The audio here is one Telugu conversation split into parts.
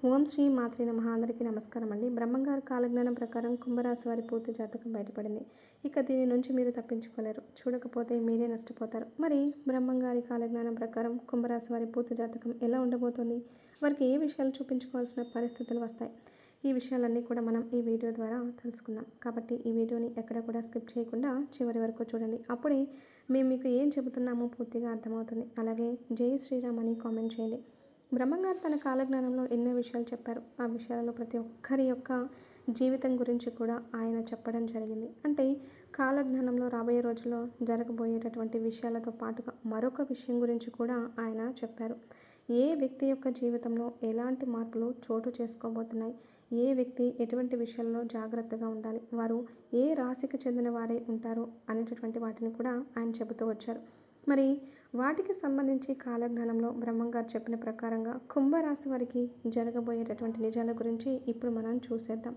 ఓం శ్రీ మాత్రే నమః. అందరికీ నమస్కారం అండి. బ్రహ్మంగారు కాలజ్ఞానం ప్రకారం కుంభరాశి వారి పూర్తి జాతకం బయటపడింది. ఇక దీని నుంచి మీరు తప్పించుకోలేరు. చూడకపోతే మీరే నష్టపోతారు. మరి బ్రహ్మంగారి కాలజ్ఞానం ప్రకారం కుంభరాశి వారి పూర్తి జాతకం ఎలా ఉండబోతోంది? వారికి ఏ విషయాలు చూపించుకోవాల్సిన పరిస్థితులు వస్తాయి? ఈ విషయాలన్నీ కూడా మనం ఈ వీడియో ద్వారా తెలుసుకుందాం. కాబట్టి ఈ వీడియోని ఎక్కడ కూడా స్కిప్ చేయకుండా చివరి వరకు చూడండి. అప్పుడే మేము మీకు ఏం చెబుతున్నామో పూర్తిగా అర్థమవుతుంది. అలాగే జై శ్రీరామ్ అని కామెంట్ చేయండి. బ్రహ్మంగారు తన కాలజ్ఞానంలో ఎన్నో విషయాలు చెప్పారు. ఆ విషయాలలో ప్రతి ఒక్కరి యొక్క జీవితం గురించి కూడా ఆయన చెప్పడం జరిగింది. అంటే కాలజ్ఞానంలో రాబోయే రోజుల్లో జరగబోయేటటువంటి విషయాలతో పాటుగా మరొక విషయం గురించి కూడా ఆయన చెప్పారు. ఏ వ్యక్తి యొక్క జీవితంలో ఎలాంటి మార్పులు చోటు చేసుకోబోతున్నాయి, ఏ వ్యక్తి ఎటువంటి విషయాల్లో జాగ్రత్తగా ఉండాలి, వారు ఏ రాశికి చెందిన వారే ఉంటారు అనేటటువంటి వాటిని కూడా ఆయన చెబుతూ వచ్చారు. మరి వాటికి సంబంధించి కాలజ్ఞానంలో బ్రహ్మంగారు చెప్పిన ప్రకారంగా కుంభరాశి వారికి జరగబోయేటటువంటి నిజాల గురించి ఇప్పుడు మనం చూసేద్దాం.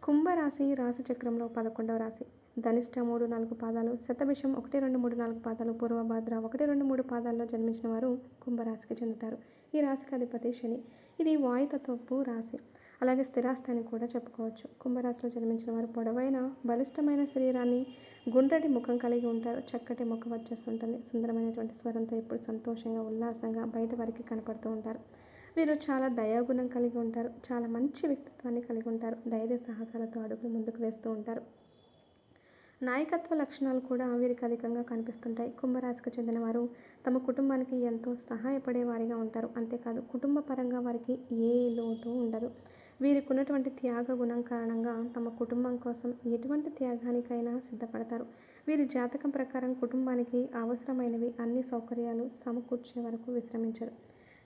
కుంభరాశి రాశి చక్రంలో 11వ రాశి. ధనిష్ట 3-4 పాదాలు, శతభిషం 1-2-3-4 పాదాలు, పూర్వభాద్ర 1-2-3 పాదాల్లో జన్మించిన వారు కుంభరాశికి చెందుతారు. ఈ రాశికి అధిపతి శని. ఇది వాయుతత్వపు రాశి. అలాగే స్థిరాస్తి అని కూడా చెప్పుకోవచ్చు. కుంభరాశిలో జన్మించిన వారు పొడవైన బలిష్టమైన శరీరాన్ని, గుండ్రటి ముఖం కలిగి ఉంటారు. చక్కటి ముఖ వచ్చేస్తుంటుంది. సుందరమైనటువంటి స్వరంతో ఎప్పుడు సంతోషంగా, ఉల్లాసంగా బయట వారికి కనపడుతూ ఉంటారు. వీరు చాలా దయాగుణం కలిగి ఉంటారు. చాలా మంచి వ్యక్తిత్వాన్ని కలిగి ఉంటారు. ధైర్య సాహసాలతో అడుగులు ముందుకు వేస్తూ ఉంటారు. నాయకత్వ లక్షణాలు కూడా వీరికి అధికంగా కనిపిస్తుంటాయి. కుంభరాశికి చెందిన వారు తమ కుటుంబానికి ఎంతో సహాయపడే వారిగా ఉంటారు. అంతేకాదు కుటుంబ పరంగా వారికి ఏ లోటు ఉండదు. వీరికి ఉన్నటువంటి త్యాగ గుణం కారణంగా తమ కుటుంబం కోసం ఎటువంటి త్యాగానికైనా సిద్ధపడతారు. వీరి జాతకం ప్రకారం కుటుంబానికి అవసరమైనవి అన్ని సౌకర్యాలు సమకూర్చే వరకు విశ్రమించరు.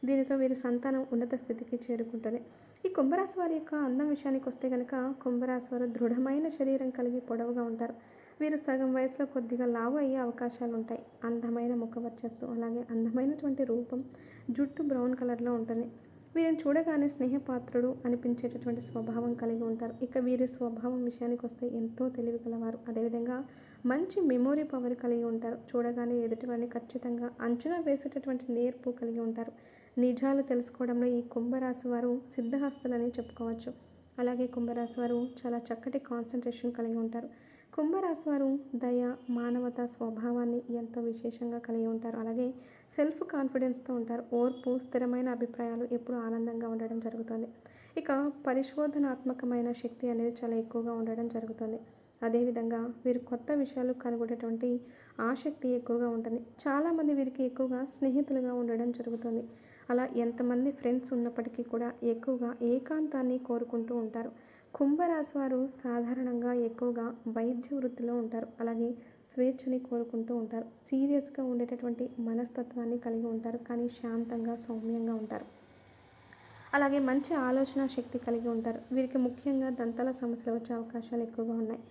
దీనితో వీరి సంతానం ఉన్నత స్థితికి చేరుకుంటుంది. ఈ కుంభరాశి వారి యొక్క అందం విషయానికి వస్తే కనుక కుంభరాశి వారు దృఢమైన శరీరం కలిగి పొడవుగా ఉంటారు. వీరు సగం వయసులో కొద్దిగా లావు అయ్యే అవకాశాలు ఉంటాయి. అందమైన ముఖ వర్చస్సు, అలాగే అందమైనటువంటి రూపం, జుట్టు బ్రౌన్ కలర్లో ఉంటుంది. వీరిని చూడగానే స్నేహపాత్రుడు అనిపించేటటువంటి స్వభావం కలిగి ఉంటారు. ఇక వీరి స్వభావం విషయానికి వస్తే ఎంతో తెలివి గలవారు. అదేవిధంగా మంచి మెమొరీ పవర్ కలిగి ఉంటారు. చూడగానే ఎదుటివారిని ఖచ్చితంగా అంచనా వేసేటటువంటి నేర్పు కలిగి ఉంటారు. నిజాలు తెలుసుకోవడంలో ఈ కుంభరాశి వారు సిద్ధహస్తులని చెప్పుకోవచ్చు. అలాగే కుంభరాశి వారు చాలా చక్కటి కాన్సన్ట్రేషన్ కలిగి ఉంటారు. కుంభరాశి వారు దయ, మానవత స్వభావాన్ని ఎంతో విశేషంగా కలిగి ఉంటారు. అలాగే సెల్ఫ్ కాన్ఫిడెన్స్తో ఉంటారు. ఓర్పు, స్థిరమైన అభిప్రాయాలు, ఎప్పుడూ ఆనందంగా ఉండడం జరుగుతుంది. ఇక పరిశోధనాత్మకమైన శక్తి అనేది చాలా ఎక్కువగా ఉండడం జరుగుతుంది. అదేవిధంగా వీరు కొత్త విషయాలు కనుగొనేటువంటి ఆసక్తి ఎక్కువగా ఉంటుంది. చాలామంది వీరికి ఎక్కువగా స్నేహితులుగా ఉండడం జరుగుతుంది. అలా ఎంతమంది ఫ్రెండ్స్ ఉన్నప్పటికీ కూడా ఎక్కువగా ఏకాంతాన్ని కోరుకుంటూ ఉంటారు. కుంభరాశి వారు సాధారణంగా ఎక్కువగా వైద్య వృత్తిలో ఉంటారు. అలాగే స్వేచ్ఛని కోరుకుంటూ ఉంటారు. సీరియస్గా ఉండేటటువంటి మనస్తత్వాన్ని కలిగి ఉంటారు. కానీ శాంతంగా, సౌమ్యంగా ఉంటారు. అలాగే మంచి ఆలోచన శక్తి కలిగి ఉంటారు. వీరికి ముఖ్యంగా దంతాల సమస్యలు వచ్చే అవకాశాలు ఎక్కువగా ఉన్నాయి.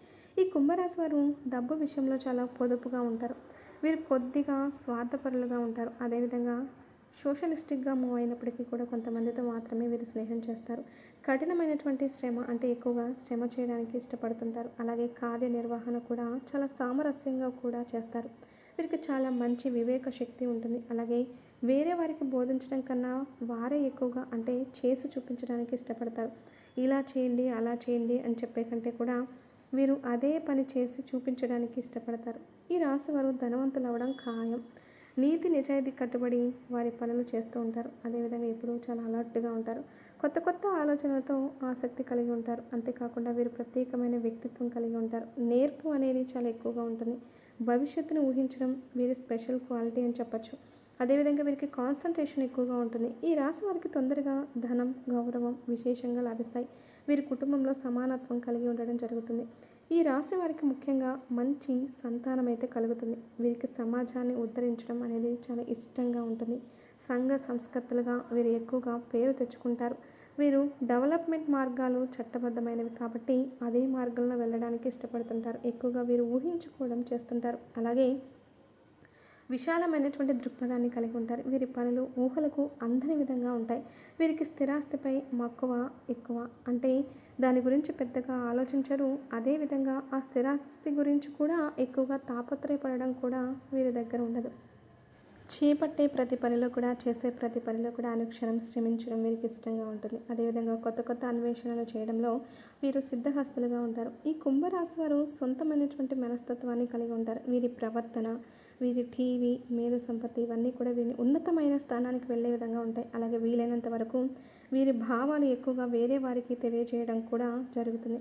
ఈ కుంభరాశి వారు డబ్బు విషయంలో చాలా పొదుపుగా ఉంటారు. వీరు కొద్దిగా స్వార్థపరులుగా ఉంటారు. అదేవిధంగా సోషలిస్టిక్గా మూవ్ అయినప్పటికీ కూడా కొంతమందితో మాత్రమే వీరు స్నేహం చేస్తారు. కఠినమైనటువంటి శ్రమ అంటే ఎక్కువగా శ్రమ చేయడానికి ఇష్టపడుతుంటారు. అలాగే కార్యనిర్వహణ కూడా చాలా సామరస్యంగా కూడా చేస్తారు. వీరికి చాలా మంచి వివేక శక్తి ఉంటుంది. అలాగే వేరే వారికి బోధించడం కన్నా వారే ఎక్కువగా అంటే చేసి చూపించడానికి ఇష్టపడతారు. ఇలా చేయండి, అలా చేయండి అని చెప్పే కంటే కూడా వీరు అదే పని చేసి చూపించడానికి ఇష్టపడతారు. ఈ రాశి వారు ధనవంతులు అవ్వడం ఖాయం. నీతి నిజాయితీ కట్టుబడి వారి పనులు చేస్తూ ఉంటారు. అదేవిధంగా ఎప్పుడూ చాలా అలర్ట్గా ఉంటారు. కొత్త కొత్త ఆలోచనలతో ఆసక్తి కలిగి ఉంటారు. అంతేకాకుండా వీరు ప్రత్యేకమైన వ్యక్తిత్వం కలిగి ఉంటారు. నేర్పు అనేది చాలా ఎక్కువగా ఉంటుంది. భవిష్యత్తును ఊహించడం వీరి స్పెషల్ క్వాలిటీ అని చెప్పచ్చు. అదేవిధంగా వీరికి కాన్సన్ట్రేషన్ ఎక్కువగా ఉంటుంది. ఈ రాశి వారికి తొందరగా ధనం, గౌరవం విశేషంగా లభిస్తాయి. వీరి కుటుంబంలో సమానత్వం కలిగి ఉండడం జరుగుతుంది. ఈ రాశి వారికి ముఖ్యంగా మంచి సంతానం అయితే కలుగుతుంది. వీరికి సమాజాన్ని ఉద్ధరించడం అనేది చాలా ఇష్టంగా ఉంటుంది. సంఘ సంస్కర్తలుగా వీరు ఎక్కువగా పేరు తెచ్చుకుంటారు. వీరు డెవలప్మెంట్ మార్గాలు చట్టబద్ధమైనవి కాబట్టి అదే మార్గంలో వెళ్ళడానికి ఇష్టపడుతుంటారు. ఎక్కువగా వీరు ఊహించుకోవడం చేస్తుంటారు. అలాగే విశాలమైనటువంటి దృక్పథాన్ని కలిగి ఉంటారు. వీరి పనులు ఊహలకు అందని విధంగా ఉంటాయి. వీరికి స్థిరాస్తిపై మక్కువ ఎక్కువ. అంటే దాని గురించి పెద్దగా ఆలోచించరు. అదేవిధంగా ఆ స్థిరాస్తి గురించి కూడా ఎక్కువగా తాపత్రయపడడం కూడా వీరి దగ్గర ఉండదు. చేపట్టే ప్రతి పనిలో కూడా, చేసే ప్రతి పనిలో కూడా అనుక్షణం శ్రమించడం వీరికి ఇష్టంగా ఉంటుంది. అదేవిధంగా కొత్త కొత్త అన్వేషణలు చేయడంలో వీరు సిద్ధహస్తులుగా ఉంటారు. ఈ కుంభరాశి వారు సొంతమైనటువంటి మనస్తత్వాన్ని కలిగి ఉంటారు. వీరి ప్రవర్తన, వీరి టీవీ, మేధో సంపత్తి ఇవన్నీ కూడా వీరిని ఉన్నతమైన స్థానానికి వెళ్ళే విధంగా ఉంటాయి. అలాగే వీలైనంత వరకు వీరి భావాలు ఎక్కువగా వేరే వారికి తెలియజేయడం కూడా జరుగుతుంది.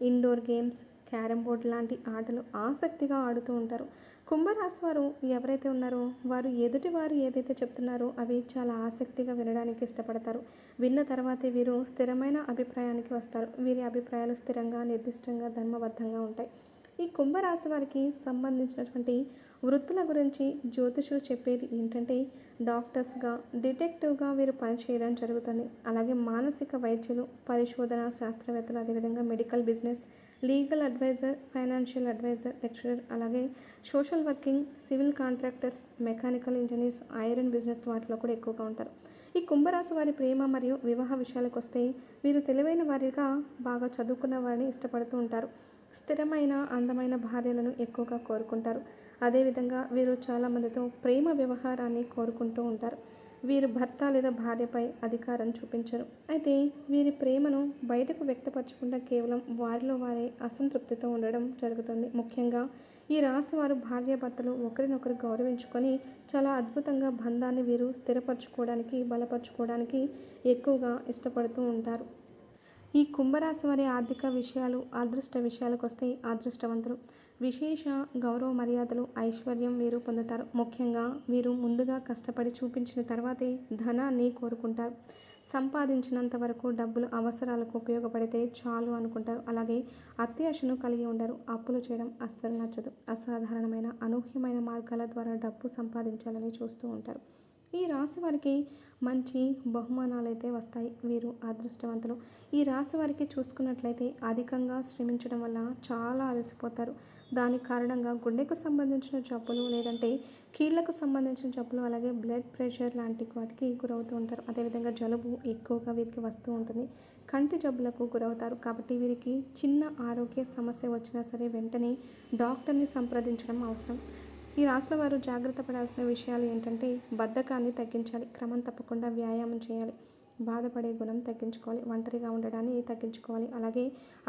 ఇండోర్ గేమ్స్, క్యారమ్ బోర్డ్ లాంటి ఆటలు ఆసక్తిగా ఆడుతూ ఉంటారు. కుంభరాశి వారు ఎవరైతే ఉన్నారో వారు ఎదుటి వారు ఏదైతే చెప్తున్నారో అవి చాలా ఆసక్తిగా వినడానికి ఇష్టపడతారు. విన్న తర్వాతే వీరు స్థిరమైన అభిప్రాయానికి వస్తారు. వీరి అభిప్రాయాలు స్థిరంగా, నిర్దిష్టంగా, ధర్మబద్ధంగా ఉంటాయి. ఈ కుంభరాశి వారికి సంబంధించినటువంటి వృత్తుల గురించి జ్యోతిషులు చెప్పేది ఏంటంటే డాక్టర్స్గా, డిటెక్టివ్గా వీరు పనిచేయడం జరుగుతుంది. అలాగే మానసిక వైద్యులు, పరిశోధన శాస్త్రవేత్తలు, అదేవిధంగా medical business, legal adviser, financial adviser, lecturer, అలాగే social working, civil contractors, mechanical engineers, iron business వాటిలో కూడా ఎక్కువగా ఉంటారు. ఈ కుంభరాశి వారి ప్రేమ మరియు వివాహ విషయాలకు వస్తే వీరు తెలివైన వారిగా, బాగా చదువుకున్న వారిని ఇష్టపడుతూ ఉంటారు. స్థిరమైన అందమైన భార్యలను ఎక్కువగా కోరుకుంటారు. అదేవిధంగా వీరు చాలామందితో ప్రేమ వ్యవహారాన్ని కోరుకుంటూ ఉంటారు. వీరు భర్త లేదా భార్యపై అధికారం చూపించరు. అయితే వీరి ప్రేమను బయటకు వ్యక్తపరచకుండా కేవలం వారిలో వారే అసంతృప్తితో ఉండడం జరుగుతుంది. ముఖ్యంగా ఈ రాశి వారు భార్యాభర్తలు ఒకరినొకరు గౌరవించుకొని చాలా అద్భుతంగా బంధాన్ని వీరు స్థిరపరచుకోవడానికి, బలపరచుకోవడానికి ఎక్కువగా ఇష్టపడుతూ ఉంటారు. ఈ కుంభరాశి వారి ఆర్థిక విషయాలు, అదృష్ట విషయాలకు వస్తే అదృష్టవంతులు. విశేష గౌరవ మర్యాదలు, ఐశ్వర్యం వీరు పొందుతారు. ముఖ్యంగా వీరు ముందుగా కష్టపడి చూపించిన తర్వాతే ధనాన్ని కోరుకుంటారు. సంపాదించినంత వరకు డబ్బులు అవసరాలకు ఉపయోగపడితే చాలు అనుకుంటారు. అలాగే అత్యాశను కలిగి ఉండరు. అప్పులు చేయడం అస్సలు నచ్చదు. అసాధారణమైన, అనూహ్యమైన మార్గాల ద్వారా డబ్బు సంపాదించాలని చూస్తూ ఉంటారు. ఈ రాశి వారికి మంచి బహుమానాలు అయితే వస్తాయి. వీరు అదృష్టవంతులు. ఈ రాశి వారికి చూసుకున్నట్లయితే అధికంగా శ్రమించడం వల్ల చాలా అలసిపోతారు. దాని కారణంగా గుండెకు సంబంధించిన జబ్బులు, లేదంటే కీళ్లకు సంబంధించిన జబ్బులు, అలాగే బ్లడ్ ప్రెషర్ లాంటి వాటికి గురవుతూ ఉంటారు. అదేవిధంగా జలుబు ఎక్కువగా వీరికి వస్తూ ఉంటుంది. కంటి జబ్బులకు గురవుతారు. కాబట్టి వీరికి చిన్న ఆరోగ్య సమస్య వచ్చినా సరే వెంటనే డాక్టర్ని సంప్రదించడం అవసరం. ఈ రాశుల వారు జాగ్రత్త పడాల్సిన విషయాలు ఏంటంటే బద్ధకాన్ని తగ్గించాలి, క్రమం తప్పకుండా వ్యాయామం చేయాలి, బాధపడే గుణం తగ్గించుకోవాలి, ఒంటరిగా ఉండడాన్ని తగ్గించుకోవాలి, అలాగే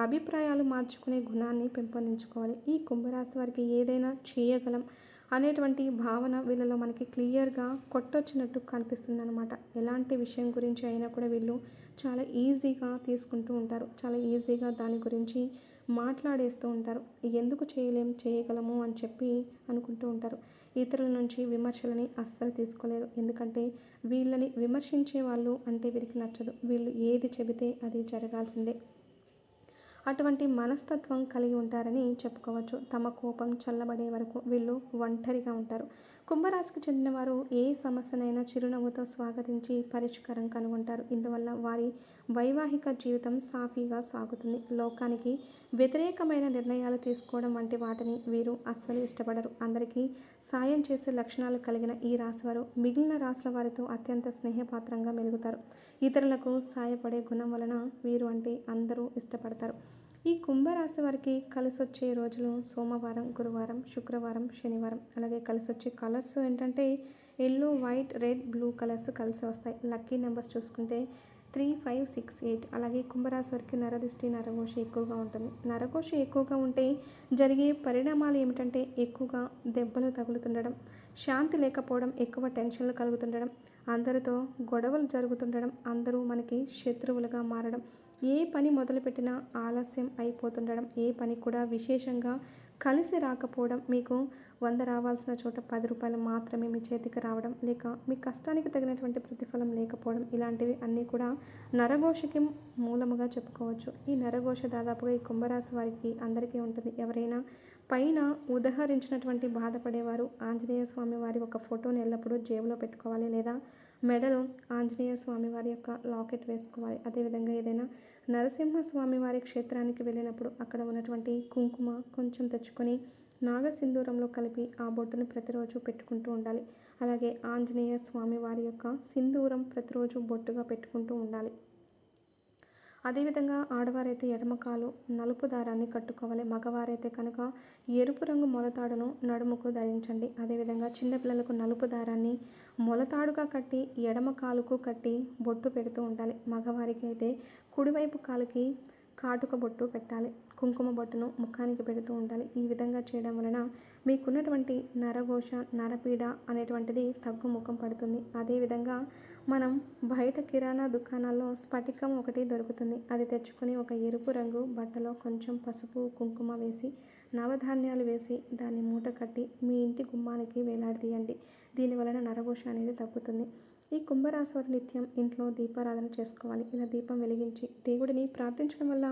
అభిప్రాయాలు మార్చుకునే గుణాన్ని పెంపొందించుకోవాలి. ఈ కుంభరాశి వారికి ఏదైనా చేయగలం అనేటువంటి భావన వీళ్ళలో మనకి క్లియర్గా కొట్టొచ్చినట్టు కనిపిస్తుంది అనమాట. ఎలాంటి విషయం గురించి అయినా కూడా వీళ్ళు చాలా ఈజీగా తీసుకుంటూ ఉంటారు. చాలా ఈజీగా దాని గురించి మాట్లాడేస్తూ ఉంటారు. ఎందుకు చేయలేం, చేయగలము అని చెప్పి అనుకుంటూ ఉంటారు. ఇతరుల నుంచి విమర్శలని అస్సలు తీసుకోలేరు. ఎందుకంటే వీళ్ళని విమర్శించే వాళ్ళు అంటే వీరికి నచ్చదు. వీళ్ళు ఏది చెబితే అది జరగాల్సిందే. అటువంటి మనస్తత్వం కలిగి ఉంటారని చెప్పుకోవచ్చు. తమ కోపం చల్లబడే వరకు వీళ్ళు ఒంటరిగా ఉంటారు. కుంభరాశికి చెందిన వారు ఏ సమస్యనైనా చిరునవ్వుతో స్వాగతించి పరిష్కారం కనుగొంటారు. ఇందువల్ల వారి వైవాహిక జీవితం సాఫీగా సాగుతుంది. లోకానికి వ్యతిరేకమైన నిర్ణయాలు తీసుకోవడం వంటి వాటిని వీరు అస్సలు ఇష్టపడరు. అందరికీ సాయం చేసే లక్షణాలు కలిగిన ఈ రాశివారు మిగిలిన రాశుల వారితో అత్యంత స్నేహపాత్రంగా మెలుగుతారు. ఇతరులకు సాయపడే గుణం వలన వీరు అంటే అందరూ ఇష్టపడతారు. ఈ కుంభరాశి వారికి కలిసొచ్చే రోజులు సోమవారం, గురువారం, శుక్రవారం, శనివారం. అలాగే కలిసొచ్చే కలర్స్ ఏంటంటే yellow, white, red, blue colours కలిసి వస్తాయి. లక్కీ నెంబర్స్ చూసుకుంటే 3, 5, 6, 8. అలాగే కుంభరాశి వారికి నరదిష్టి, నరఘోష ఎక్కువగా ఉంటుంది. నరఘోష ఎక్కువగా ఉంటే జరిగే పరిణామాలు ఏమిటంటే ఎక్కువగా దెబ్బలు తగులుతుండడం, శాంతి లేకపోవడం, ఎక్కువ టెన్షన్లు కలుగుతుండడం, అందరితో గొడవలు జరుగుతుండడం, అందరూ మనకి శత్రువులుగా మారడం, ఏ పని మొదలుపెట్టినా ఆలస్యం అయిపోతుండడం, ఏ పని కూడా విశేషంగా కలిసి రాకపోవడం, మీకు 100 రావాల్సిన చోట 10 రూపాయలు మాత్రమే మీ చేతికి రావడం, లేక మీ కష్టానికి తగినటువంటి ప్రతిఫలం లేకపోవడం, ఇలాంటివి అన్నీ కూడా నరఘోషకి మూలముగా చెప్పుకోవచ్చు. ఈ నరఘోష దాదాపుగా ఈ కుంభరాశి వారికి అందరికీ ఉంటుంది. ఎవరైనా పైన ఉదహరించినటువంటి బాధపడేవారు ఆంజనేయ స్వామి వారి ఒక ఫోటోని ఎల్లప్పుడూ జేబులో పెట్టుకోవాలి, లేదా మెడలో ఆంజనేయ స్వామి వారి యొక్క లాకెట్ వేసుకోవాలి. అదేవిధంగా ఏదైనా నరసింహస్వామి వారి క్షేత్రానికి వెళ్ళినప్పుడు అక్కడ ఉన్నటువంటి కుంకుమ కొంచెం తెచ్చుకొని నాగసింధూరంలో కలిపి ఆ బొట్టును ప్రతిరోజు పెట్టుకుంటూ ఉండాలి. అలాగే ఆంజనేయ స్వామి వారి యొక్క సింధూరం ప్రతిరోజు బొట్టుగా పెట్టుకుంటూ ఉండాలి. అదేవిధంగా ఆడవారైతే ఎడమ కాలు నలుపు దారాన్ని కట్టుకోవాలి. మగవారైతే కనుక ఎరుపు రంగు మొలతాడును నడుముకు ధరించండి. అదేవిధంగా చిన్నపిల్లలకు నలుపు దారాన్ని మొలతాడుగా కట్టి ఎడమ కాలుకు కట్టి బొట్టు పెడుతూ ఉండాలి. మగవారికి అయితే కుడివైపు కాలుకి కాటుక బొట్టు పెట్టాలి. కుంకుమ బొట్టును ముఖానికి పెడుతూ ఉండాలి. ఈ విధంగా చేయడం వలన మీకున్నటువంటి నరఘోష, నరపీడ అనేటువంటిది తగ్గుముఖం పడుతుంది. అదేవిధంగా మనం బయట కిరాణా దుకాణాల్లో స్ఫటికం ఒకటి దొరుకుతుంది. అది తెచ్చుకొని ఒక ఎరుపు రంగు బట్టలో కొంచెం పసుపు, కుంకుమ వేసి నవధాన్యాలు వేసి దాన్ని మూట కట్టి మీ ఇంటి గుమ్మానికి వేలాడదీయండి. దీనివలన నరఘోష అనేది తగ్గుతుంది. ఈ కుంభరాశి వారు నిత్యం ఇంట్లో దీపారాధన చేసుకోవాలి. ఇలా దీపం వెలిగించి దేవుడిని ప్రార్థించడం వల్ల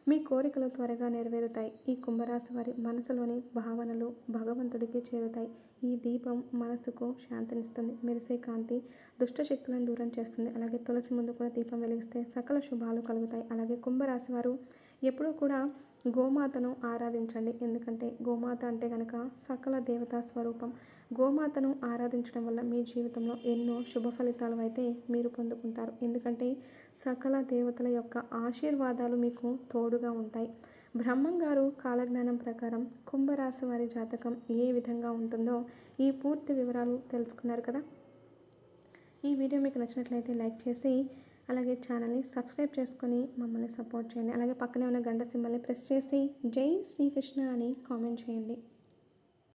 మీ కోరికలు త్వరగా నెరవేరుతాయి. ఈ కుంభరాశి వారి మనసులోని భావనలు భగవంతుడికి చేరుతాయి. ఈ దీపం మనసుకు శాంతినిస్తుంది. మెరిసే కాంతి దుష్ట శక్తులను దూరం చేస్తుంది. అలాగే తులసి ముందు కూడా దీపం వెలిగిస్తే సకల శుభాలు కలుగుతాయి. అలాగే కుంభరాశి వారు ఎప్పుడూ కూడా గోమాతను ఆరాధించండి. ఎందుకంటే గోమాత అంటే కనుక సకల దేవతా స్వరూపం. గోమాతను ఆరాధించడం వల్ల మీ జీవితంలో ఎన్నో శుభ ఫలితాలు అయితే మీరు పొందుకుంటారు. ఎందుకంటే సకల దేవతల యొక్క ఆశీర్వాదాలు మీకు తోడుగా ఉంటాయి. బ్రహ్మం గారు కాలజ్ఞానం ప్రకారం కుంభరాశి వారి జాతకం ఏ విధంగా ఉంటుందో ఈ పూర్తి వివరాలు తెలుసుకున్నారు కదా. ఈ వీడియో మీకు నచ్చినట్లయితే లైక్ చేసి అలాగే ఛానల్ని సబ్స్క్రైబ్ చేసుకొని మమ్మల్ని సపోర్ట్ చేయండి. అలాగే పక్కనే ఉన్న గంట సింబల్ని ప్రెస్ చేసి జై శ్రీకృష్ణ అని కామెంట్ చేయండి.